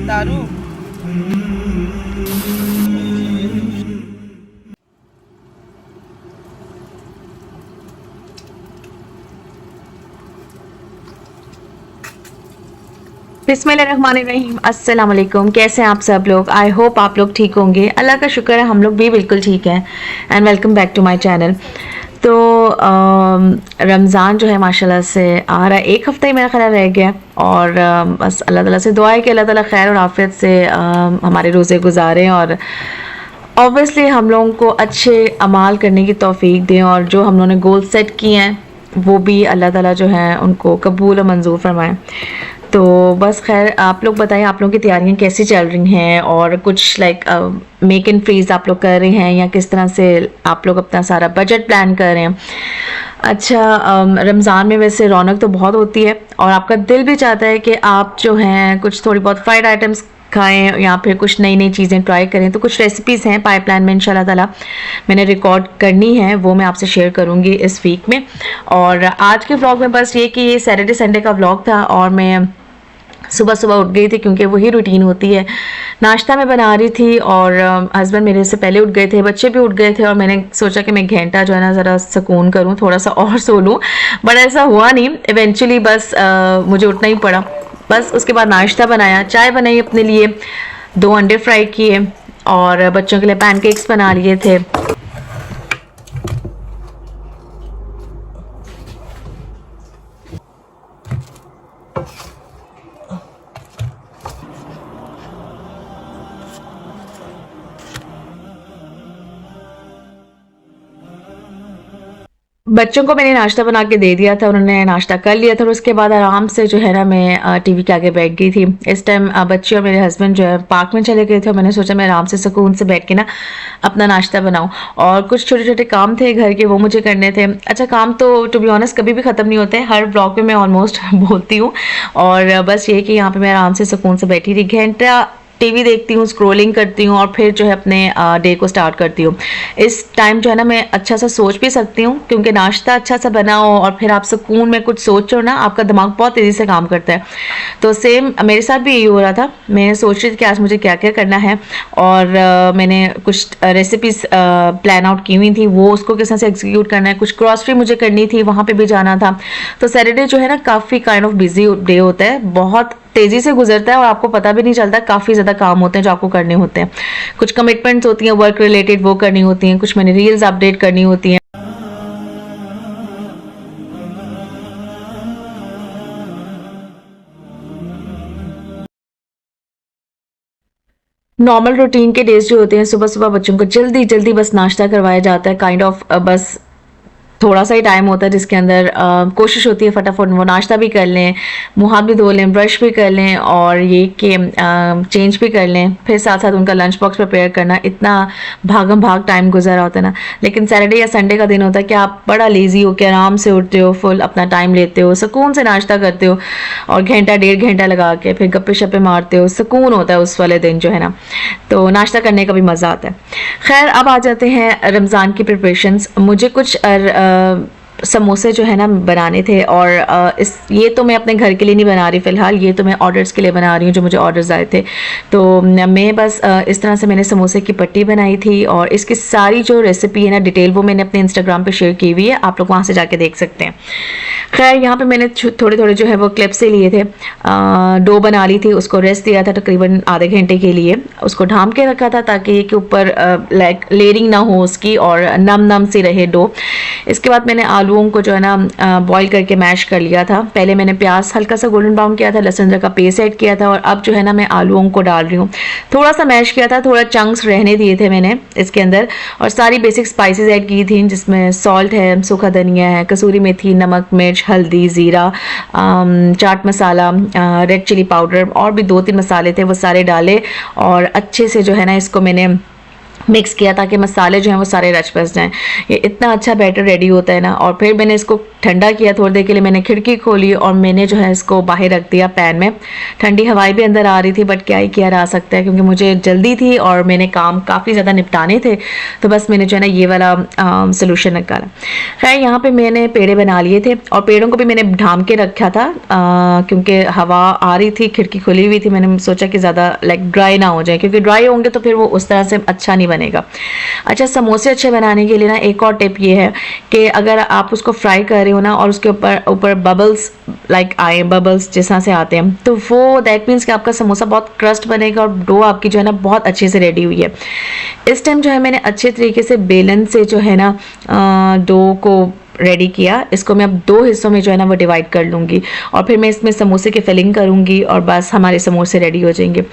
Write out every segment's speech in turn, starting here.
दारू बिस्मिल्लाहिर्रहमानिर्रहीम। अस्सलाम वालेकुम। कैसे हैं आप सब लोग? आई होप आप लोग ठीक होंगे। अल्लाह का शुक्र है हम लोग भी बिल्कुल ठीक हैं। And welcome back to my channel. तो रमज़ान जो है माशाल्लाह से आ रहा है, एक हफ़्ता ही मेरा ख्याल रह गया और बस अल्लाह ताला से दुआ है कि अल्लाह ताला खैर और आफियत से हमारे रोज़े गुजारें और ऑब्वियसली हम लोगों को अच्छे अमाल करने की तौफीक दें और जो हम लोगों ने गोल सेट किए हैं वो भी अल्लाह ताला जो है उनको कबूल और मंजूर फरमाएं। तो बस खैर आप लोग बताएं आप लोगों की तैयारियां कैसी चल रही हैं और कुछ लाइक मेक इन फ्रीज आप लोग कर रहे हैं या किस तरह से आप लोग अपना सारा बजट प्लान कर रहे हैं। अच्छा, रमज़ान में वैसे रौनक तो बहुत होती है और आपका दिल भी चाहता है कि आप जो हैं कुछ थोड़ी बहुत फ्राइड आइटम्स खाएं या फिर कुछ नई नई चीज़ें ट्राई करें। तो कुछ रेसिपीज़ हैं पाइपलाइन में इंशाल्लाह ताला मैंने रिकॉर्ड करनी है, वो मैं आपसे शेयर करूँगी इस वीक में। और आज के व्लॉग में बस ये कि ये सैटरडे संडे का व्लॉग था और मैं सुबह सुबह उठ गई थी क्योंकि वही रूटीन होती है। नाश्ता मैं बना रही थी और हस्बैंड मेरे से पहले उठ गए थे, बच्चे भी उठ गए थे और मैंने सोचा कि मैं घंटा जो है ना ज़रा सुकून करूं, थोड़ा सा और सो लूं, बट ऐसा हुआ नहीं। इवेंचुअली बस मुझे उठना ही पड़ा। बस उसके बाद नाश्ता बनाया, चाय बनाई अपने लिए, 2 अंडे फ्राई किए और बच्चों के लिए पैनकेक्स बना लिए थे। बच्चों को मैंने नाश्ता बना के दे दिया था, उन्होंने नाश्ता कर लिया था और उसके बाद आराम से जो है ना मैं टीवी के आगे बैठ गई थी। इस टाइम बच्चे और मेरे हस्बैंड जो है पार्क में चले गए थे और मैंने सोचा मैं आराम से सुकून से बैठ के ना अपना नाश्ता बनाऊं और कुछ छोटे छोटे काम थे घर के, वो मुझे करने थे। अच्छा, काम तो टू बी ऑनेस्ट कभी भी ख़त्म नहीं होते, हर ब्लॉग में मैं ऑलमोस्ट बोलती हूँ। और बस ये कि यहाँ पर मैं आराम से सुकून से बैठी थी, घंटा टीवी देखती हूँ, स्क्रॉलिंग करती हूँ और फिर जो है अपने डे को स्टार्ट करती हूँ। इस टाइम जो है ना मैं अच्छा सा सोच भी सकती हूँ क्योंकि नाश्ता अच्छा सा बना हो और फिर आप सुकून में कुछ सोचो ना, आपका दिमाग बहुत तेज़ी से काम करता है। तो सेम मेरे साथ भी यही हो रहा था। मैं सोच रही थी कि आज मुझे क्या क्या करना है और मैंने कुछ रेसिपीज़ प्लान आउट की हुई थी, वो उसको किस तरह से एग्जीक्यूट करना है। कुछ ग्रॉसरी मुझे करनी थी, वहाँ पर भी जाना था। तो सैटरडे जो है ना काफ़ी काइंड ऑफ बिजी डे होता है, बहुत तेज़ी से गुजरता है और आपको पता भी नहीं चलता। काफ़ी ज़्यादा काम होते हैं जो आपको करने होते हैं, कुछ कमिटमेंट्स होती हैं वर्क रिलेटेड, वो करनी होती हैं, कुछ मैंने रील्स अपडेट करनी होती हैं। नॉर्मल रूटीन के डेज जो होते हैं, सुबह सुबह बच्चों को जल्दी जल्दी बस नाश्ता करवाया जाता है, काइंड ऑफ बस थोड़ा सा ही टाइम होता है जिसके अंदर कोशिश होती है फटाफट वो नाश्ता भी कर लें, मुँह हाथ भी धो लें, ब्रश भी कर लें और ये कि चेंज भी कर लें, फिर साथ साथ उनका लंच बॉक्स प्रिपेयर करना। इतना भागम भाग टाइम गुजर रहा होता है ना। लेकिन सैटरडे या संडे का दिन होता है कि आप बड़ा लेजी हो के आराम से उठते हो, फुल अपना टाइम लेते हो, सुकून से नाश्ता करते हो और घंटा 1.5 घंटा लगा के फिर गप्पे शप्पे मारते हो। सुकून होता है उस वाले दिन जो है ना, तो नाश्ता करने का भी मज़ा आता है। खैर, अब आ जाते हैं रमज़ान की प्रिपरेशंस। मुझे कुछ समोसे जो है ना बनाने थे और ये तो मैं अपने घर के लिए नहीं बना रही फ़िलहाल, ये तो मैं ऑर्डर्स के लिए बना रही हूँ, जो मुझे ऑर्डर्स आए थे। तो मैं बस इस तरह से मैंने समोसे की पट्टी बनाई थी और इसकी सारी जो रेसिपी है ना डिटेल, वो मैंने अपने इंस्टाग्राम पे शेयर की हुई है, आप लोग वहाँ से जाके देख सकते हैं। खैर, यहाँ पे मैंने थोड़े थोड़े जो है वो क्लिप से लिए थे। डो बना ली थी, उसको रेस्ट दिया था तकरीबन आधे घंटे के लिए, उसको ढाम के रखा था ताकि के ऊपर लाइक लेयरिंग ना हो उसकी और नम नम सी रहे डो। इसके बाद मैंने आलूओं को जो है ना बॉईल करके मैश कर लिया था। पहले मैंने प्याज हल्का सा गोल्डन ब्राउन किया था, लहसुन अदरक का पेस्ट ऐड किया था और अब जो है ना मैं आलूओं को डाल रही हूँ। थोड़ा सा मैश किया था, थोड़ा चंक्स रहने दिए थे मैंने इसके अंदर और सारी बेसिक स्पाइसेस ऐड की थी जिसमें सॉल्ट है, सूखा धनिया है, कसूरी मेथी, नमक, मिर्च, हल्दी, ज़ीरा, chaat masala, red chilli powder और भी 2-3 मसाले थे, वो सारे डाले और अच्छे से जो है ना इसको मैंने मिक्स किया ताकि मसाले जो हैं वो सारे रच बस जाएँ। ये इतना अच्छा बैटर रेडी होता है ना। और फिर मैंने इसको ठंडा किया थोड़ी देर के लिए, मैंने खिड़की खोली और मैंने जो है इसको बाहर रख दिया पैन में। ठंडी हवाएं भी अंदर आ रही थी, बट क्या ही किया जा सकता है क्योंकि मुझे जल्दी थी और मैंने काम काफ़ी ज़्यादा निपटाने थे, तो बस मैंने जो है ना ये वाला सोल्यूशन निकाला। खैर यहाँ पे मैंने पेड़े बना लिए थे और पेड़ों को भी मैंने ढांप के रखा था क्योंकि हवा आ रही थी, खिड़की खुली हुई थी। मैंने सोचा कि ज़्यादा लाइक ड्राई ना हो जाए, क्योंकि ड्राई होंगे तो फिर वो उस तरह से अच्छा नहीं बनेगा। अच्छा, समोसे अच्छे बनाने के लिए ना एक और टिप ये है कि अगर आप उसको फ्राई कर रहे हो ना और उसके ऊपर बबल्स लाइक आए, बबल्स जिस तरह से आते हैं, तो वो दैट मीन्स कि आपका समोसा बहुत क्रस्ट बनेगा और डो आपकी जो है ना बहुत अच्छे से रेडी हुई है। इस टाइम जो है मैंने अच्छे तरीके से बेलन से जो है ना डो को रेडी किया। इसको मैं अब 2 हिस्सों में जो है ना वो डिवाइड कर लूँगी और फिर मैं इसमें समोसे की फिलिंग करूँगी और बस हमारे समोसे रेडी हो जाएंगे।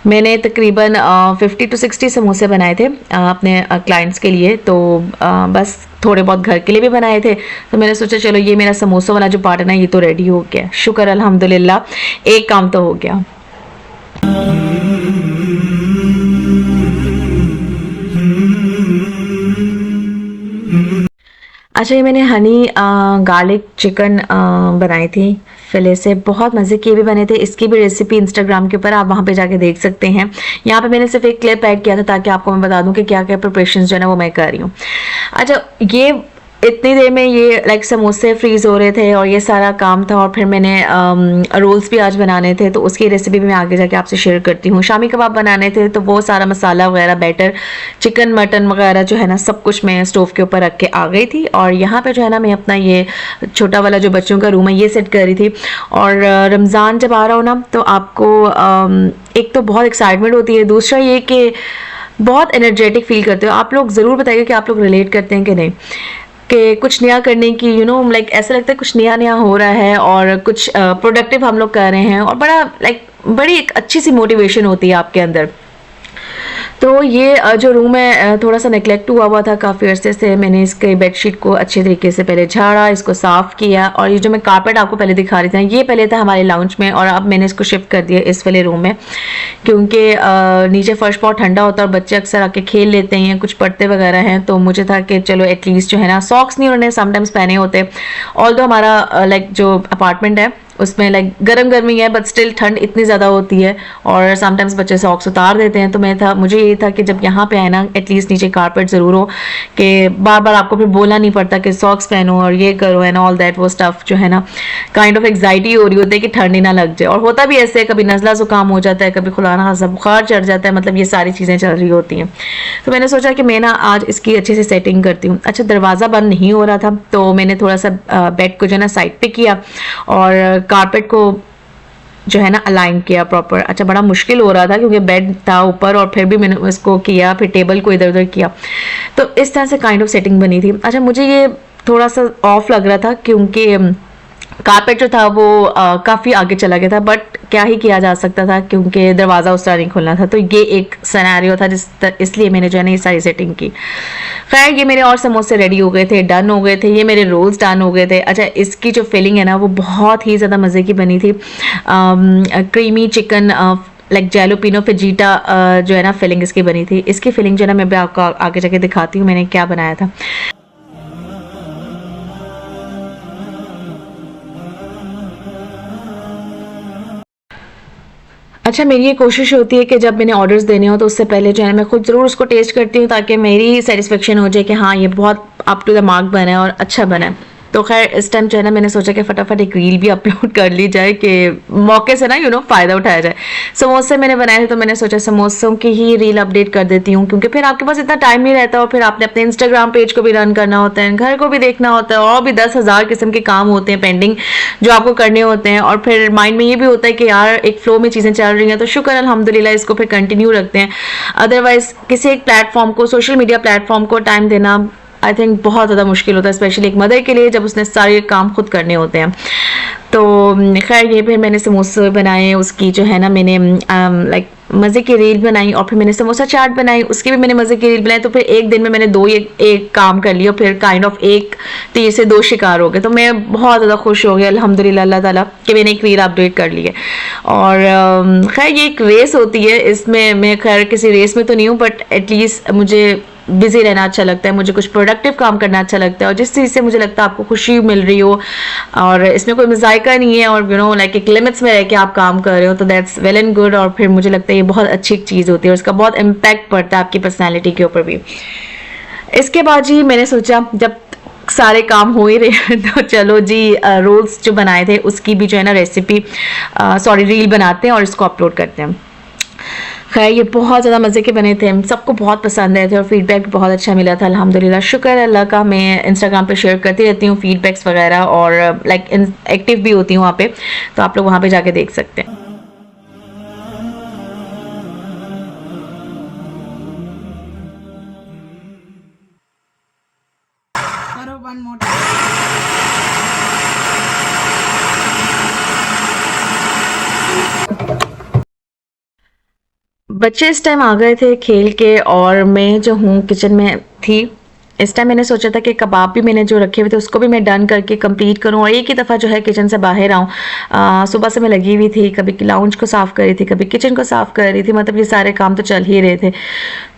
मैंने तकरीबन 50 to 60 समोसे बनाए थे अपने क्लाइंट्स के लिए, तो बस थोड़े बहुत घर के लिए भी बनाए थे। तो मैंने सोचा चलो ये मेरा समोसा वाला जो पार्ट है ना ये तो रेडी हो गया, शुक्र अल्हम्दुलिल्लाह, एक काम तो हो गया। अच्छा, ये मैंने हनी गार्लिक चिकन बनाई थी फिले से, बहुत मज़े के भी बने थे। इसकी भी रेसिपी इंस्टाग्राम के ऊपर आप वहाँ पे जाके देख सकते हैं। यहाँ पे मैंने सिर्फ एक क्लिप ऐड किया था ताकि आपको मैं बता दूँ कि क्या क्या प्रिपरेशंस जो है ना वो मैं कर रही हूँ। अच्छा, ये इतनी देर में ये लाइक समोसे फ्रीज़ हो रहे थे और ये सारा काम था और फिर मैंने रोल्स भी आज बनाने थे, तो उसकी रेसिपी भी मैं आगे जाके आपसे शेयर करती हूँ। शामी कबाब बनाने थे, तो वो सारा मसाला वगैरह, बैटर, चिकन मटन वगैरह जो है ना सब कुछ मैं स्टोव के ऊपर रख के आ गई थी और यहाँ पे जो है ना मैं अपना ये छोटा वाला जो बच्चों का रूम है ये सेट कर रही थी। और रमज़ान जब आ रहा हो ना तो आपको एक तो बहुत एक्साइटमेंट होती है, दूसरा ये कि बहुत एनर्जेटिक फील करते हो आप लोग। ज़रूर बताइए कि आप लोग रिलेट करते हैं कि नहीं, कि कुछ नया करने की लाइक ऐसा लगता है कुछ नया नया हो रहा है और कुछ प्रोडक्टिव हम लोग कर रहे हैं और बड़ा लाइक बड़ी एक अच्छी सी मोटिवेशन होती है आपके अंदर। तो ये जो रूम है थोड़ा सा नेग्लेक्ट हुआ था काफ़ी अरसे से। मैंने इसके बेडशीट को अच्छे तरीके से पहले झाड़ा, इसको साफ़ किया और ये जो मैं कारपेट आपको पहले दिखा रही थी ये पहले था हमारे लाउंज में और अब मैंने इसको शिफ्ट कर दिया इस वाले रूम में, क्योंकि नीचे फर्श बहुत ठंडा होता है और बच्चे अक्सर आके खेल लेते हैं, कुछ पढ़ते वगैरह हैं। तो मुझे था कि चलो एटलीस्ट जो है ना सॉक्स नहीं उन्होंने समटाइम्स पहने होते, ऑल्दो हमारा लाइक जो अपार्टमेंट है उसमें लाइक गर्मी है बट स्टिल ठंड इतनी ज़्यादा होती है और समटाइम्स बच्चे सॉक्स उतार देते हैं। तो मुझे ये था कि जब यहाँ पे आए ना एटलीस्ट नीचे कारपेट ज़रूर हो कि बार बार आपको फिर बोलना नहीं पड़ता कि सॉक्स पहनो और ये करो एंड ऑल दैट। वो स्टफ़ जो है ना काइंड ऑफ एग्जाइटी हो रही होती है कि ठंड ही ना लग जाए, और होता भी ऐसे, कभी नज़ला ज़ुकाम हो जाता है, कभी खुलाना खांसा बुखार चढ़ जाता है, मतलब ये सारी चीज़ें चल रही होती हैं। तो मैंने सोचा कि मैं ना आज इसकी अच्छे से सेटिंग करती हूँ। अच्छा, दरवाज़ा बंद नहीं हो रहा था तो मैंने थोड़ा सा बेड को जो है ना साइड पे किया और कारपेट को जो है ना अलाइन किया प्रॉपर। अच्छा, बड़ा मुश्किल हो रहा था क्योंकि बेड था ऊपर और फिर भी मैंने उसको किया, फिर टेबल को इधर उधर किया, तो इस तरह से काइंड ऑफ सेटिंग बनी थी। अच्छा, मुझे ये थोड़ा सा ऑफ लग रहा था क्योंकि कारपेट जो था वो काफ़ी आगे चला गया था, बट क्या ही किया जा सकता था क्योंकि दरवाज़ा उस तरह नहीं खुलना था। तो ये एक सिनेरियो था इसलिए मैंने जो है ना ये सारी सेटिंग की। खैर, ये मेरे और समोसे रेडी हो गए थे, डन हो गए थे, ये मेरे रोल्स डन हो गए थे। अच्छा, इसकी जो फिलिंग है ना वो बहुत ही ज़्यादा मज़े की बनी थी, क्रीमी चिकन लाइक जैलोपिनो फेजीटा जो है ना फिलिंग इसकी बनी थी। इसकी फिलिंग जो है ना मैं आपको आगे जाके दिखाती हूँ मैंने क्या बनाया था। अच्छा, मेरी ये कोशिश होती है कि जब मैंने ऑर्डर्स देने हो तो उससे पहले जो है मैं खुद ज़रूर उसको टेस्ट करती हूँ ताकि मेरी सेटिस्फेक्शन हो जाए कि हाँ ये बहुत अप टू द मार्क बना है और अच्छा बना है। तो खैर इस टाइम जो है ना मैंने सोचा कि फटाफट एक रील भी अपलोड कर ली जाए कि मौके से ना फ़ायदा उठाया जाए। समोसे मैंने बनाए थे तो मैंने सोचा समोसों की ही रील अपडेट कर देती हूँ, क्योंकि फिर आपके पास इतना टाइम नहीं रहता और फिर आपने अपने इंस्टाग्राम पेज को भी रन करना होता है, घर को भी देखना होता है और भी 10,000 किस्म के काम होते हैं पेंडिंग जो आपको करने होते हैं। और फिर माइंड में ये भी होता है कि यार एक फ्लो में चीज़ें चल रही हैं तो शुक्र अल्हम्दुलिल्लाह इसको फिर कंटिन्यू रखते हैं। अदरवाइज किसी एक प्लेटफॉर्म को, सोशल मीडिया प्लेटफॉर्म को टाइम देना आई थिंक बहुत ज़्यादा मुश्किल होता है, स्पेशली एक मदर के लिए जब उसने सारे काम खुद करने होते हैं। तो खैर ये फिर मैंने समोसे बनाए, उसकी जो है ना मैंने लाइक मज़े की रील बनाई और फिर मैंने समोसा चाट बनाई, उसकी भी मैंने मज़े की रील बनाई। तो फिर एक दिन में मैंने एक काम कर लिया, फिर काइंड ऑफ एक तीर से 2 शिकार हो गए। तो मैं बहुत ज़्यादा खुश हो गई अल्हम्दुलिल्लाह अल्लाह ताला कि मैंने एक रील अपडेट कर ली है। और खैर ये एक रेस होती है, इसमें मैं खैर किसी रेस में तो नहीं हूँ बट एटलीस्ट मुझे बिजी रहना अच्छा लगता है, मुझे कुछ प्रोडक्टिव काम करना अच्छा लगता है, और जिस चीज़ से मुझे लगता है आपको खुशी मिल रही हो और इसमें कोई मज़ायका नहीं है और लाइक एक लिमिट्स में रह के आप काम कर रहे हो, तो दैट्स वेल एंड गुड। और फिर मुझे लगता है ये बहुत अच्छी चीज़ होती है और उसका बहुत इम्पैक्ट पड़ता है आपकी पर्सनैलिटी के ऊपर भी। इसके बाद जी मैंने सोचा जब सारे काम हो ही रहे तो चलो जी रोल्स जो बनाए थे उसकी भी जो है ना रेसिपी रील बनाते हैं और इसको अपलोड करते हैं। खैर ये बहुत ज़्यादा मज़े के बने थे, सबको बहुत पसंद आए थे और फीडबैक भी बहुत अच्छा मिला था अल्हम्दुलिल्लाह। शुक्र है अल्लाह का। मैं इंस्टाग्राम पे शेयर करती रहती हूँ फीडबैक्स वगैरह और लाइक एक्टिव भी होती हूँ वहाँ पे, तो आप लोग वहाँ पे जाके देख सकते हैं। बच्चे इस टाइम आ गए थे खेल के और मैं जो हूँ किचन में थी। इस टाइम मैंने सोचा था कि कबाब भी मैंने जो रखे हुए थे उसको भी मैं डन करके कंप्लीट करूं और एक ही दफ़ा जो है किचन से बाहर आऊं। सुबह से मैं लगी हुई थी, कभी लाउंज को साफ़ कर रही थी, कभी किचन को साफ़ कर रही थी, मतलब ये सारे काम तो चल ही रहे थे।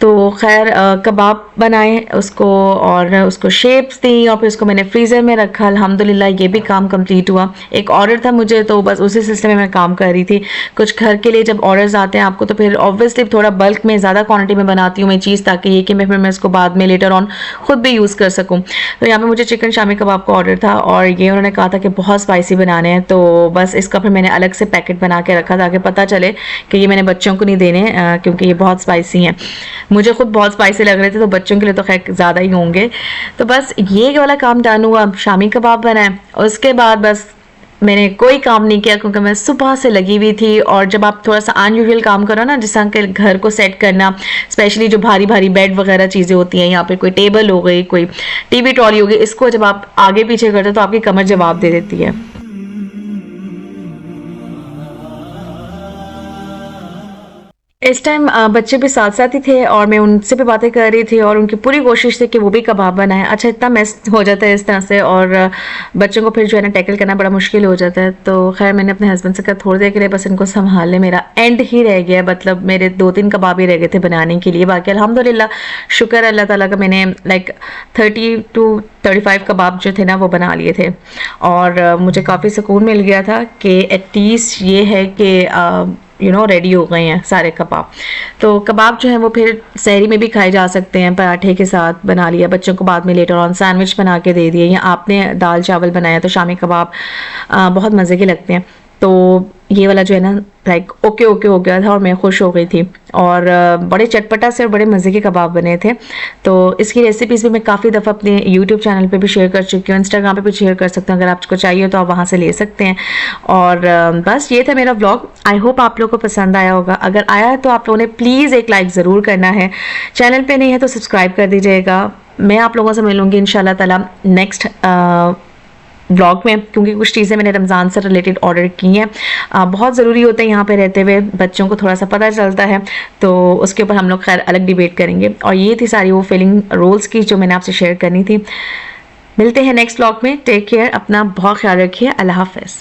तो खैर कबाब बनाए उसको और उसको शेप्स दी और फिर उसको मैंने फ्रीज़र में रखा। अल्हम्दुलिल्लाह ये भी काम कंप्लीट हुआ। एक ऑर्डर था मुझे तो बस उसी सिलसिले में मैं काम कर रही थी। कुछ घर के लिए जब ऑर्डर्स आते हैं आपको तो फिर ऑब्वियसली थोड़ा बल्क में ज़्यादा क्वांटिटी में बनाती हूँ मैं चीज़, ताकि ये कि मैं इसको बाद में लेटर ऑन खुद भी यूज़ कर सकूँ। तो यहाँ पे मुझे चिकन शामी कबाब का ऑर्डर था और ये उन्होंने कहा था कि बहुत स्पाइसी बनाने हैं, तो बस इसका फिर मैंने अलग से पैकेट बना के रखा ताकि पता चले कि ये मैंने बच्चों को नहीं देने क्योंकि ये बहुत स्पाइसी हैं। मुझे खुद बहुत स्पाइसी लग रहे थे तो बच्चों के लिए तो खैर ज़्यादा ही होंगे। तो बस ये वाला काम डन हुआ, शामी कबाब बनाए। उसके बाद बस मैंने कोई काम नहीं किया क्योंकि मैं सुबह से लगी हुई थी। और जब आप थोड़ा सा अनयूजुअल काम करो ना, जिस तरह के घर को सेट करना, स्पेशली जो भारी भारी बेड वगैरह चीज़ें होती हैं, यहाँ पे कोई टेबल हो गई, कोई टीवी ट्रॉली हो गई, इसको जब आप आगे पीछे करते हो तो आपकी कमर जवाब दे देती है। इस टाइम बच्चे भी साथ साथ ही थे और मैं उनसे भी बातें कर रही थी और उनकी पूरी कोशिश थी कि वो भी कबाब बनाएं। अच्छा इतना मेस हो जाता है इस तरह से और बच्चों को फिर जो है ना टैकल करना बड़ा मुश्किल हो जाता है। तो खैर मैंने अपने हस्बैंड से कहा थोड़ी देर के लिए बस इनको संभाल ले, मेरा एंड ही रह गया, मतलब मेरे 2-3 कबाब ही रह गए थे बनाने के लिए। बाकी अल्हम्दुलिल्लाह शुक्र अल्लाह ताला का, मैंने लाइक 30 to 35 कबाब जो थे ना वो बना लिए थे और मुझे काफ़ी सुकून मिल गया था कि एटलीस्ट ये है कि रेडी हो गए हैं सारे कबाब। तो कबाब जो है वो फिर सहरी में भी खाए जा सकते हैं, पराठे के साथ बना लिया, बच्चों को बाद में लेटर ऑन सैंडविच बना के दे दिए, या आपने दाल चावल बनाया तो शामी कबाब बहुत मज़े के लगते हैं। तो ये वाला जो है ना लाइक ओके हो गया था और मैं खुश हो गई थी और बड़े चटपटा से और बड़े मज़े के कबाब बने थे। तो इसकी रेसिपीज़ भी मैं काफ़ी दफ़ा अपने यूट्यूब चैनल पे भी शेयर कर चुकी हूँ, इंस्टाग्राम पे भी शेयर कर सकते हैं, अगर आपको चाहिए तो आप वहाँ से ले सकते हैं। और बस ये था मेरा व्लॉग। आई होप आप लोगों को पसंद आया होगा। अगर आया है तो आप लोगों ने प्लीज़ एक लाइक ज़रूर करना है, चैनल पर नहीं है तो सब्सक्राइब कर दीजिएगा। मैं आप लोगों से मिलूँगी इंशाल्लाह ताला नेक्स्ट ब्लॉग में, क्योंकि कुछ चीज़ें मैंने रमज़ान से रिलेटेड ऑर्डर की हैं। बहुत ज़रूरी होता है यहाँ पे रहते हुए, बच्चों को थोड़ा सा पता चलता है, तो उसके ऊपर हम लोग खैर अलग डिबेट करेंगे। और ये थी सारी वो फिलिंग रोल्स की जो मैंने आपसे शेयर करनी थी। मिलते हैं नेक्स्ट ब्लॉग में। टेक केयर, अपना बहुत ख्याल रखिए। अल्लाह हाफ़िज़।